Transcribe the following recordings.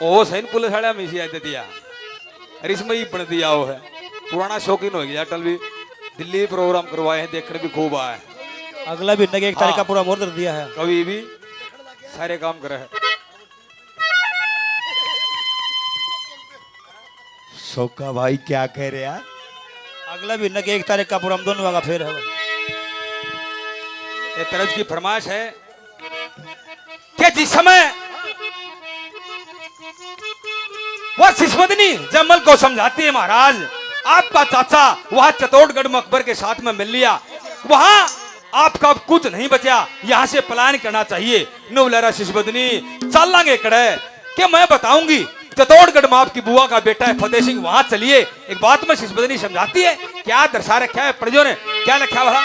ओ San police वाला मिसी आते दिया अरे इसमें ही बन दिया वो है पुराना शौकीन हो गया अटल भी दिल्ली प्रोग्राम करवाए हैं देखने भी खूब आए अगला भी नगे एक तारीख का हाँ। पूरा मोड़ दिया है। कभी भी सारे काम करे है शोका भाई क्या कह रहे यार? अगला भी नगे एक तारीख का पूरा हम दोनों का फेर है। ये तरज की फरमाइश है कि जिस समय वह शिशुमदनी जमल को समझाती है महाराज आपका चाचा वहां चित्तौड़गढ़ मकबर के साथ में मिल लिया वहां आपका अब कुछ नहीं बचा यहां से पलायन करना चाहिए। नवलरा शिशुमदनी चल लांगे कड़े कि मैं बताऊंगी चित्तौड़गढ़ में आपकी बुआ का बेटा है फतेह सिंह वहां चलिए। एक बात में शिशुमदनी समझाती है क्या दर्शा रखा है प्रजों ने क्या लिखा वहां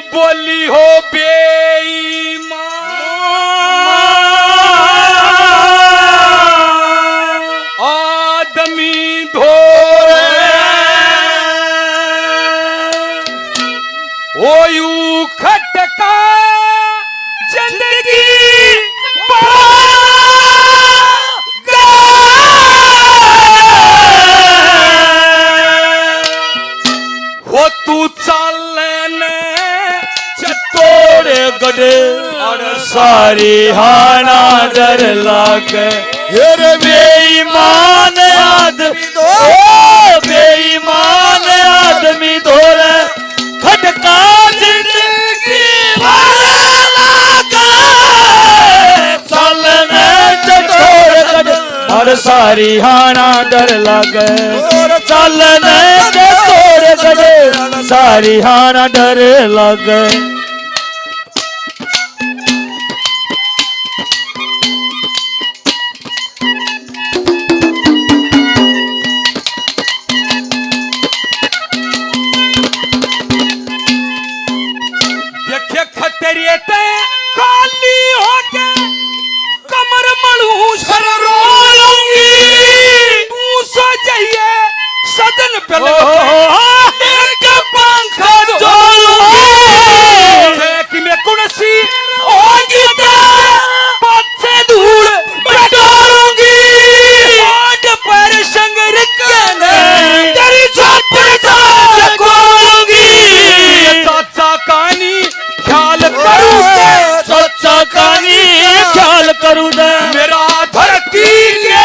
बोली हो बेईमान आदमी धोरे ओ यू खटका जिंदगी हो तू चलने गड़े और सारी हाना डर लाग बेईमान आदमी दो बेईमान आदमी धोरे खटका जिंदगी चलने चतोड़ और सारी हाना डर लागे चलने चतोड़ गड़े सारी हाना डर लागे। काली होके कमर मलू सर रोलूंगी तू सो जाइए सदन पे एक पंख जोलूंगी कि मैं कुणसी होगी पत्ते धूल बटोरूंगी आठ पर संगर के तेरी झोपड़ी जा खोलूंगी चाचा कानी ख्याल करूं सच्चा कहानी ख्याल करूं दे मेरा धरती के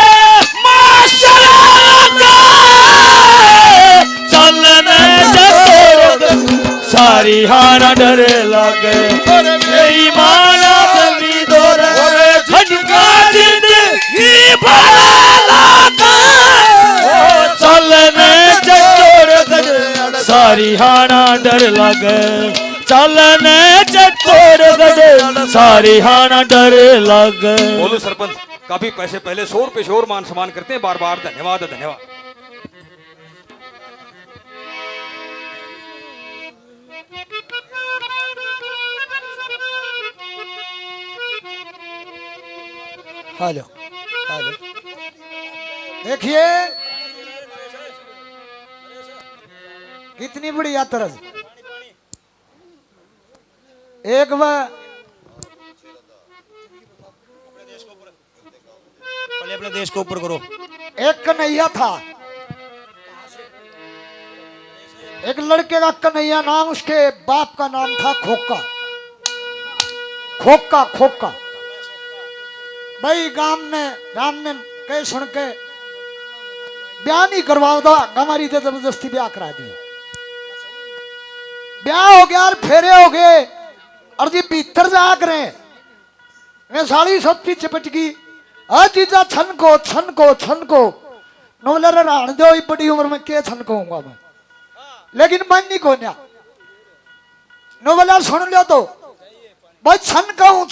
माशरा चलने सारी हाना डर लागे बेईमान आदमी धोरे खटका जिंदगी चलने सारी हाना डर लागे चलने चतोड़ गड़े सारी हाना डर लग। बोलो सरपंच काफी पैसे पहले शोर पे शोर मान सम्मान करते हैं बार बार धन्यवाद धन्यवाद। हेलो हेलो देखिए कितनी बड़ी यात्रा एक बार पहले अपने देश को ऊपर करो। एक कन्हैया था एक लड़के का कन्हैया नाम उसके बाप का नाम था खोका खोका खोका भाई गांव में कह सुन के ब्याह नहीं करवाओ था हमारी तो जबरदस्ती ब्याह करा दिया ब्याह हो गया और फेरे हो गए और जी भीतर जा करे मैं साड़ी सब्जी चिपट गई आ चीजा छन को नवलर राण दो बड़ी उम्र में क्या छन कहूंगा मैं लेकिन मन नहीं कोन्या नवलर सुन लो तो भाई छन कहूं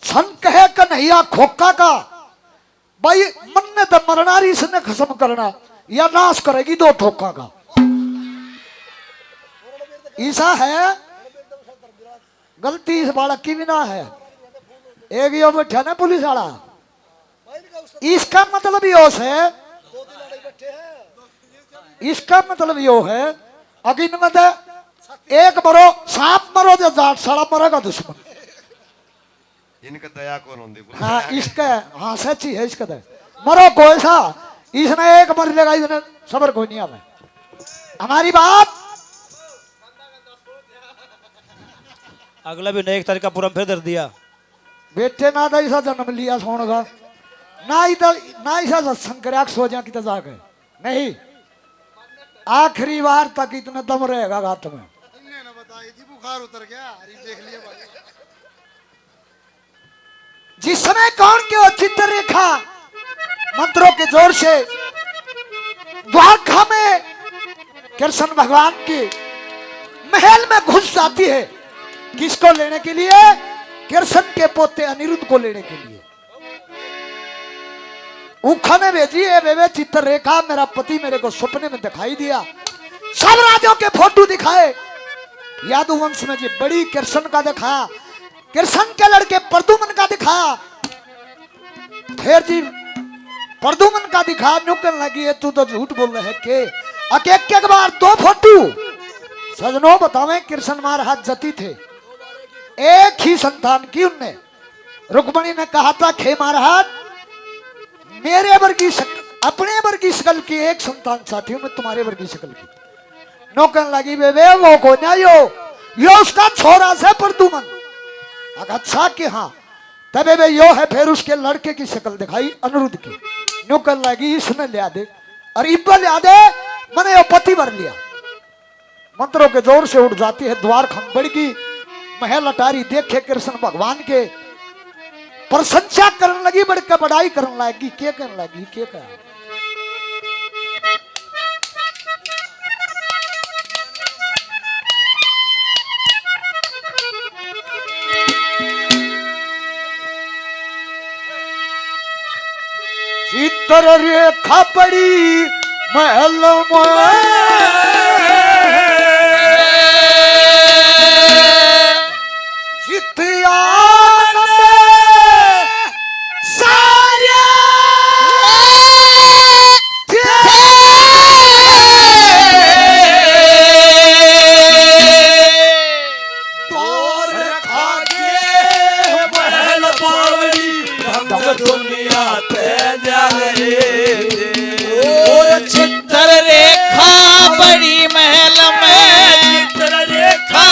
छन कहे कन्हैया खोका का भाई मन ने तो मरना रही इसने खत्म करना या नाश करेगी दो ठोका का ऐसा है गलती इस बालक की भी ना है एक यो बैठा ना पुलिस वाला इसका मतलब ये है इसका मतलब यो है अगिन में दे एक मरो सांप मरो जो जाट साला मरेगा दुश्मन। इनका दया कौन होंगे? हाँ इसका हाँ सच्ची है इसका दे मरो कोई सा इसने एक मर लेगा इसने सबर कोई नहीं आवे हमारी बात। अगला भी नए एक तारीख का पूरा फिर दर दिया। बेटे ना तो ऐसा जन्म लिया सोन का ना ऐसा सत्संग करे सो जा कि जाके नहीं आखिरी बार तक इतना दम रहेगा घाट में। बुखार उतर गया देख लिया भाई। जिस समय कौन के चित्र रेखा मंत्रों के जोर से द्वारका में कृष्ण भगवान के महल में घुस जाती है। किसको लेने के लिए? कृष्ण के पोते अनिरुद्ध को लेने के लिए। उखा ने भेजी है बेबे चित्र रेखा मेरा पति मेरे को सपने में दिखाई दिया। सब राजों के फोटो दिखाए यादुवंश में जी बड़ी कृष्ण का दिखा कृष्ण के लड़के प्रदुमन का दिखा फिर जी प्रदुमन का दिखा नुकन लगी है तू तो झूठ बोल रहे के एक बार दो फोटो सजनों बतावे कृष्ण महाराज जती थे एक ही संतान की उनने। रुक्मणी ने कहा था खे महाराज मेरे वर्गी अपने वर्गी शकल की एक संतान चाहती हूं मैं तुम्हारे वर्गी शकल की। नौकन लगी बेबे वो को ना यो उसका छोरा से प्रदुमन। अच्छा कि हाँ तबे बे यो है फिर उसके लड़के की शक्ल दिखाई अनिरुद्ध की। नौकन लगी इसने लिया दे और इब्बा लिया दे मैंने यो पति भर लिया। मंत्रों के जोर से उठ जाती है द्वार खंबड़ की महल अटारी देखे कृष्ण भगवान के प्रशंसा करने लगी बढ़ के बड़ाई करने लगी क्या करने लगी क्या कहा चित्र रेखा पड़ी महल जितिया सारे तोर खाके महल पावनी ढंग दुनिया ते जाने और चित्र रेखा बड़ी महल में चित्र रेखा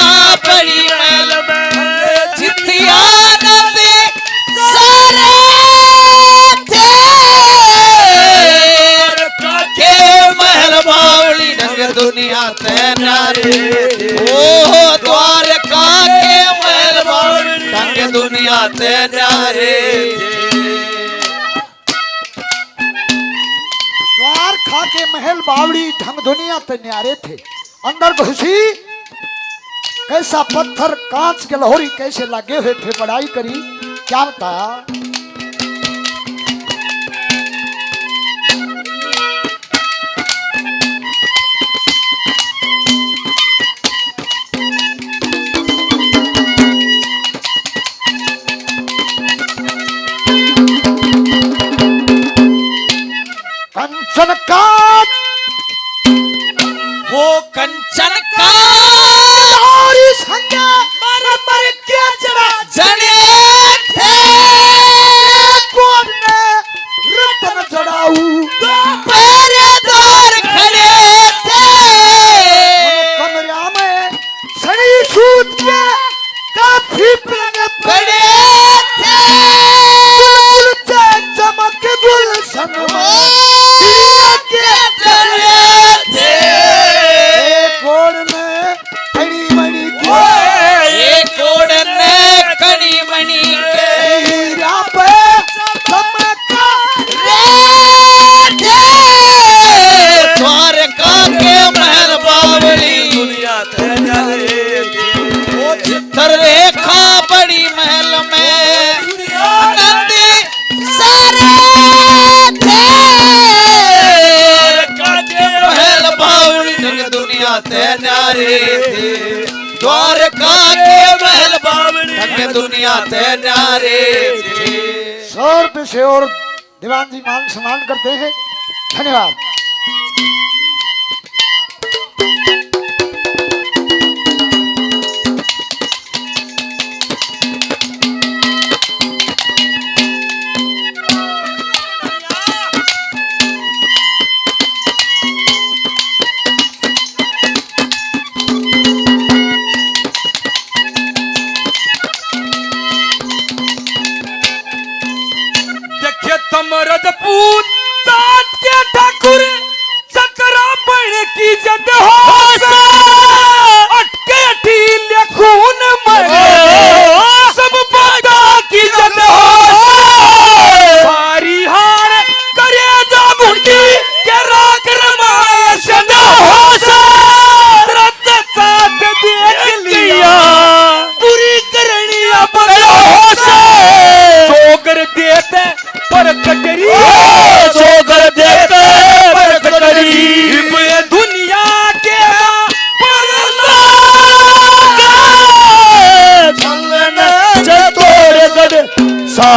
बड़ी महल में जितिया नदी सारे थे के महल बावली ढंग दुनिया ते नारे ओ द्वारका के महल बावली ढंग दुनिया ते नारे द्वार खा के महल बावड़ी ढंग दुनिया ते न्यारे थे। अंदर घुसी कैसा पत्थर कांच के लाहौरी कैसे लगे हुए थे बड़ाई करी क्या बताया। कंचन कांच वो कंचन का लाहौरी संज्ञा मर के जड़ा जने थे कौन ने रतन जड़ाऊ पहरेदार खड़े थे कमरा में सड़ी सूत के काफी पलंग खड़े थे चमक गुलशन में खड़े थे गोड़ में खड़ी मणि ये कोड ने कड़ी मणि के हीरा पे चमका रे थे द्वारका के महल बावली दुनिया ते जाने वो चित्र रेखा बड़ी महल में नंदी सारे थे महल बावली ढंग दुनिया ते नारे थे द्वारका के महल बावली ढंग दुनिया ते नारे थे 100 रुपए से और दीवान जी मान सम्मान करते हैं। धन्यवाद।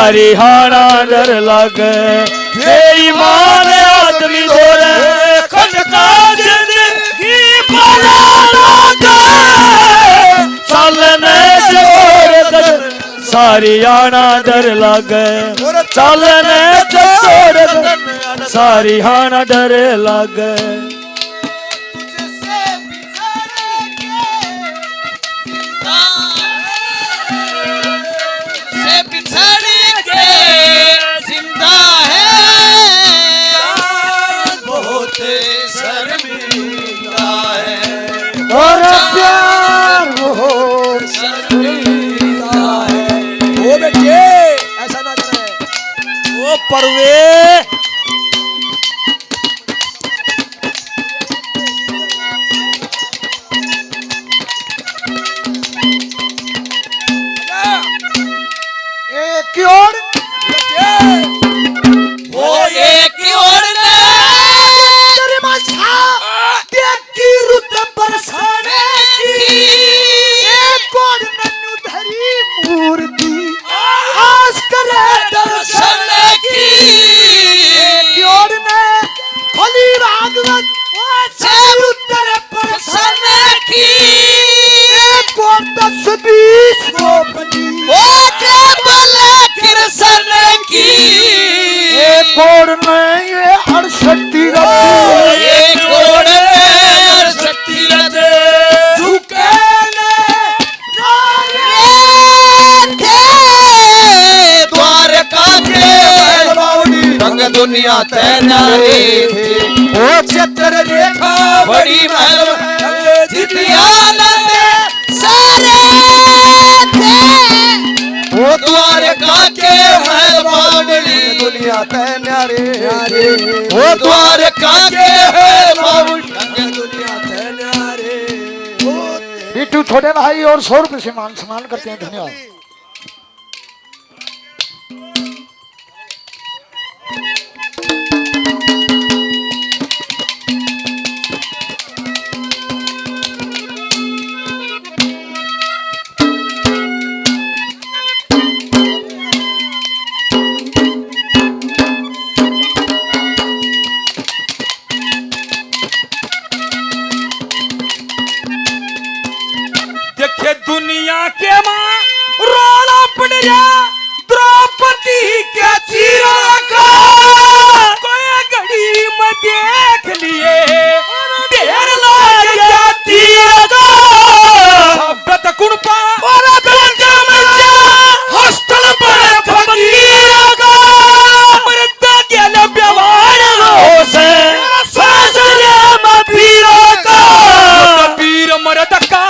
सारी हाना डर लागे बेईमान आदमी दोरे खटका जिंदगी भला लागे चलने चोर कदम सारी आना डर लागे चलने चोर कदम सारी हाना डर लागे से बिछड़ के जिंदा है बहुत शर्मिंदा है और प्यार हो शर्मिंदा है ओ बेटे ऐसा ना करे ओ परवे एक और वो एक और की रुत बरसाने की एक और नन्नू धरी मूर्ति आस करे दर्शन की एक और ने खोली भागवत उत्तर दर्शन की एक और 10-20 गोपनी वो केवल कृष्ण की एक और ने ये 68 रत्न एक और शक्ति झुके द्वारका के रंग दुनिया तैनारे थे ओ चित्र रेखा बड़ी महल जितियानंद सारे थे वो द्वारका के महल बावली दुनिया तैनारे वो द्वारका के महल बावली दुनिया तैनारे बिट्टू छोटे भाई और 100 रुपए से मान सम्मान करते हैं धन्यवाद देखे दुनिया के माँ रोला पड़ जा द्रौपदी के चीरा का कोई घड़ी में देख लिए देर लाग जाती शब्द कुणपा और बेंजम हॉस्टल पर फकीर का मर्द के व्यवहार हो से सासरे में पीरा का पीर मर्द का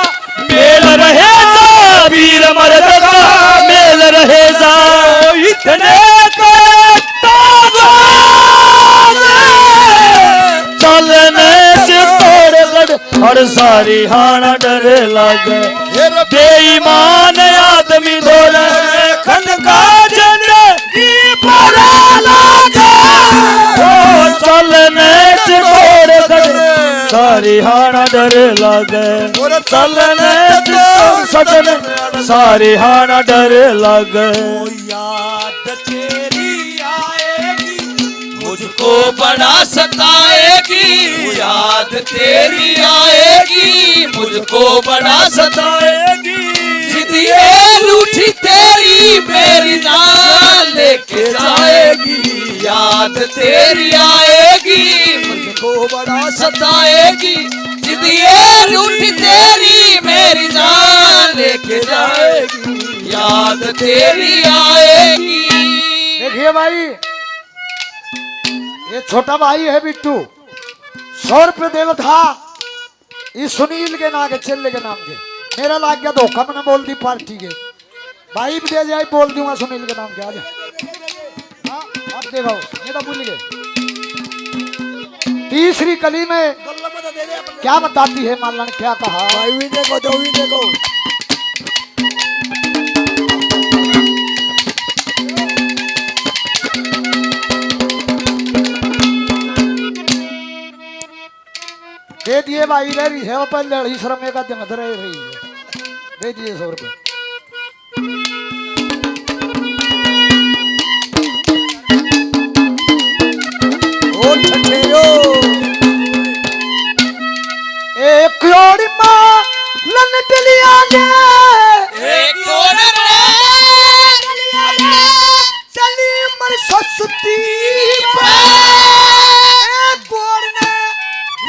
मेल रहे जा वीर मर्द का मेल रहे जा इतने चलने से तोड़ गड़ और सारी हाना डर लागे बेईमान आदमी धोले खंड का जिंदगी भला लागे चलने से तोड़ गड़ सारी हाना डर लागे चलने सजन सारी हाना डर लागे याद तेरी आएगी मुझको बड़ा सताएगी याद तेरी आएगी मुझको बड़ा सताएगी जिदिए रूठी तेरी मेरी जान लेके जाएगी याद तेरी आएगी मुझको बड़ा सताएगी जिदिए रूठी तेरी मेरी जान लेके जाएगी याद तेरी आएगी देखिए भाई ये छोटा भाई है बिट्टू 100 रुपये देव था इस सुनील के नाम के चेले के नाम के मेरा लाग गया धोखा मैंने बोल दी पार्टी के भाई भी दे जाए बोल दूंगा सुनील के नाम के आ जा हाँ अब देखो ये तो भूल गए तीसरी कली में क्या बताती है माला ने क्या कहा देखो दे दिए भाई ले रही है पर लड़ी श्रम का दिन रह रही है दे दिए 100 रुपये एक कोड रे चली मर सस्ती पे गोड़ ने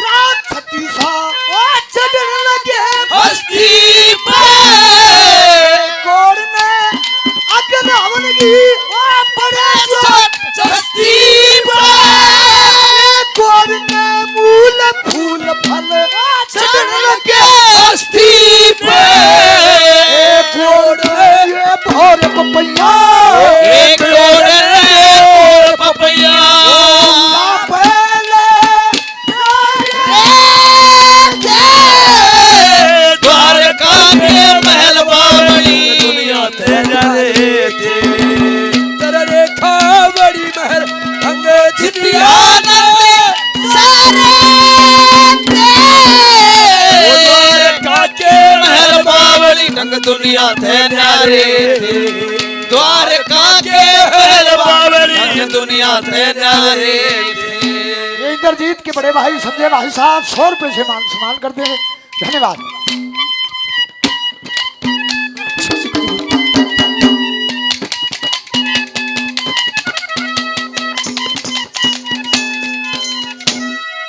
रात छती सा ओ चढ़न लगे हस्ती पे गोड़ ने आगे रावण की ओ बड़े हस्ती पे गोड़ ने मूल फूल फल चढ़न लगे हस्ती पे गोड़ ने ये भोर पपैया एक कोड रे पपैया पहले द्वारका के महल बावली दुनिया तेरा रे तेरा रेखा बड़ी महल अंगे चिड़िया द्वारका के महल बावली ढंग दुनिया थे न्यारे थे द्वारका के महल बावली ढंग दुनिया थे न्यारे थे ये इंद्रजीत के बड़े भाई संजय भाई साहब 100 रुपए से मान सम्मान करते हैं धन्यवाद।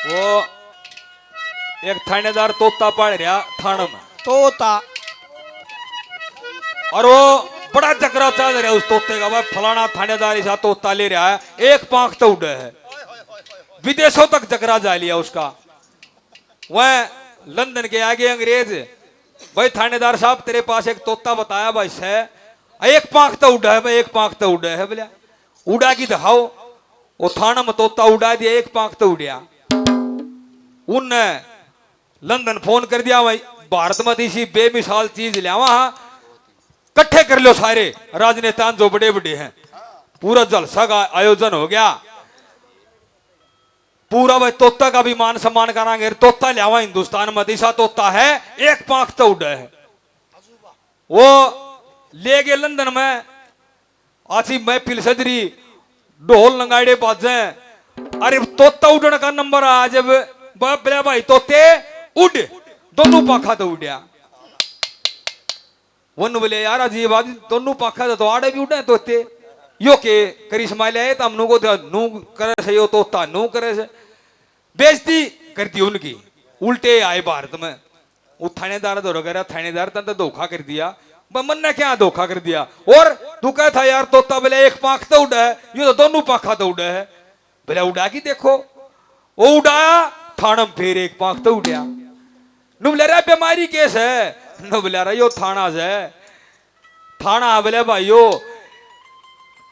वो एक थानेदार तोता पाड़ रहा थाना में तोता और वो बड़ा चक्रा चल रहा है उस तोते का। भाई फलाना थानेदार ऐसा तोता ले रहा है, एक पांख तो उड़ा है, विदेशों तक चक्रा जा लिया उसका। वह लंदन के आगे अंग्रेज, भाई थानेदार साहब तेरे पास एक तोता बताया भाई से, एक पांख तो उड़ा है भाई, एक पांख तो उड़ा है बोला। उड़ा की दिखाओ, वो थाना में तोता उड़ा दिया, एक पांख तो उड़िया। उनने लंदन फोन कर दिया, भाई भारत में इसी बेमिसाल चीज लिया वहां इकट्ठे कर लो सारे राजनेता जो बड़े बड़े हैं। पूरा जलसा का आयोजन हो गया पूरा। भाई तोता का भी मान सम्मान करांगे। तोता लियावा हिंदुस्तान में दिशा तोता है, एक पांख तो उड़ा है। वो ले गए लंदन में, आसी महफिल सजरी, ढोल नगाड़े बाजे। अरे तोता उड़ने का नंबर आ जब बोले भाई तोते उड़, दोनों पाखा तो उड़िया। वन बोले यार अजीब बात, दोनों पाखा तो आड़े भी उड़े तोते, यो के करिश्मा ले तम नु को नू करे से, यो तोता नू करे से। बेइज्जती करती उनकी। उल्टे आए भारत में, वो थानेदार तो वगैरह थानेदार तंत्र धोखा कर दिया। मन ने क्या धोखा कर दिया। और तू कह था यार तोता बोले एक पाख तो उड़ा है, ये तो दोनों पाखा तो उड़ा है। बोले उड़ा की देखो, वो उड़ाया थाना में, फिर एक पाख तो उड़िया। नु बोले रे बीमारी केस है, नु बोले रे यो थाना से थाना। बोले भाई यो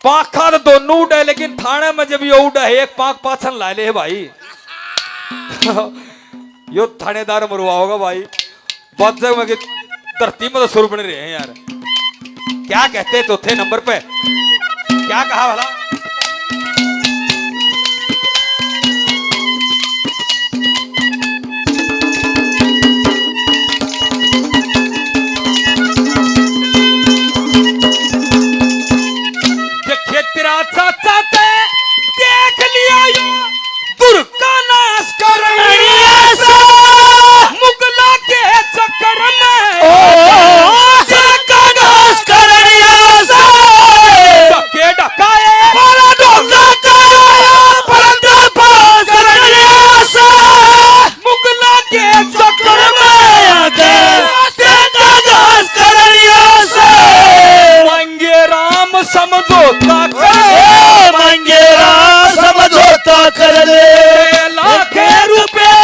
पाखा तो दोनों उड़ा है, लेकिन थाने में जब यो उड़ा है एक पाख पाछन ला ले भाई। यो थानेदार मरवा होगा भाई। बादशाह में धरती में तो सुर बन रहे हैं यार। क्या कहते चौथे नंबर पे, क्या कहा भला? देखे तेरा चाचा ते देख लिया यो दुर्ग का नाश कर मुगला के चक्कर में डके डकाए मुगला के चक्कर में मंगे राम समझौता कर, मंगे राम समझौता कर ले, लाखे रुपए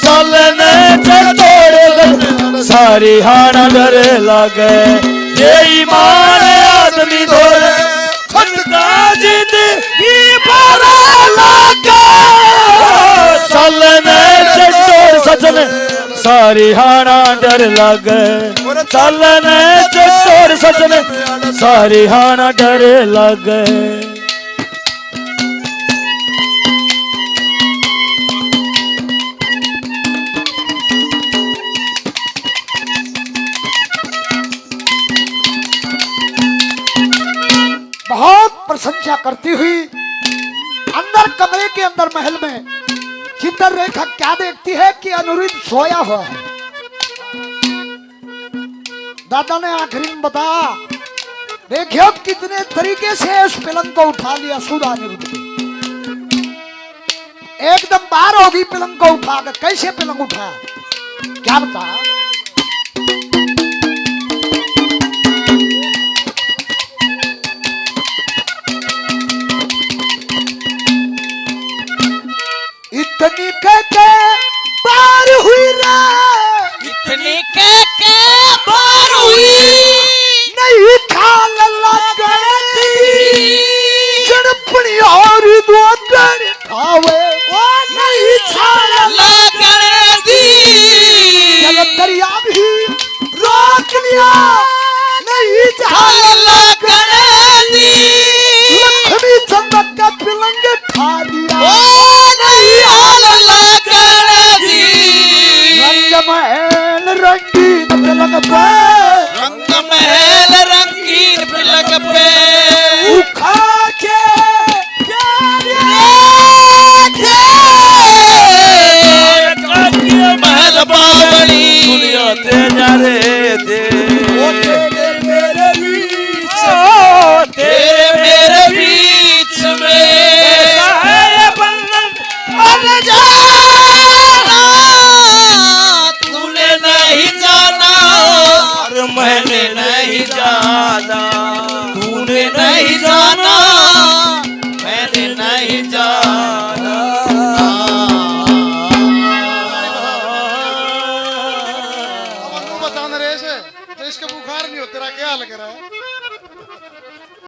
चलने चतोड़ सारी हाना डर लागे। ये ईमान आदमी धोरे खटका जिंदगी भरा लागे। चलने चतोड़ सजन सारी हाना डर लागे। चलने चतोड़ सजन सारी हाना डर लागे। बहुत प्रशंसा करती हुई अंदर कमरे के अंदर महल में चित्र रेखा क्या देखती है कि अनुरुद्ध सोया हुआ है। दादा ने आखिरी में बताया, देखियो कितने तरीके से उस पलंग को उठा लिया सुधा अनिरुद्ध ने। एकदम बाहर होगी पलंग को उठा कर। कैसे पलंग उठा, क्या बता। इतनी के बार हुई रे, इतनी के बार हुई नहीं खाल लगती गणपणी और दो गण ठावे नहीं छाल लगन दी जल दरिया भी रोक लिया नहीं छाल लगन दी लक्ष्मी चंद्र का पिलंग ठा दिया ओ नहीं हाल लगन दी रंग महल रंगीन पिलंग पर रंग महल रंगीन पिलक पे उखा के महल बावली दुनिया ते न्यारे थे तेरे मेरे बीच में अनजाना तूने नहीं जाना और मैंने नहीं जाना, तूने नहीं जाना मैंने नहीं जाना अब हमको बताना रे से तो इसका बुखार नहीं हो, तेरा क्या लग रहा है?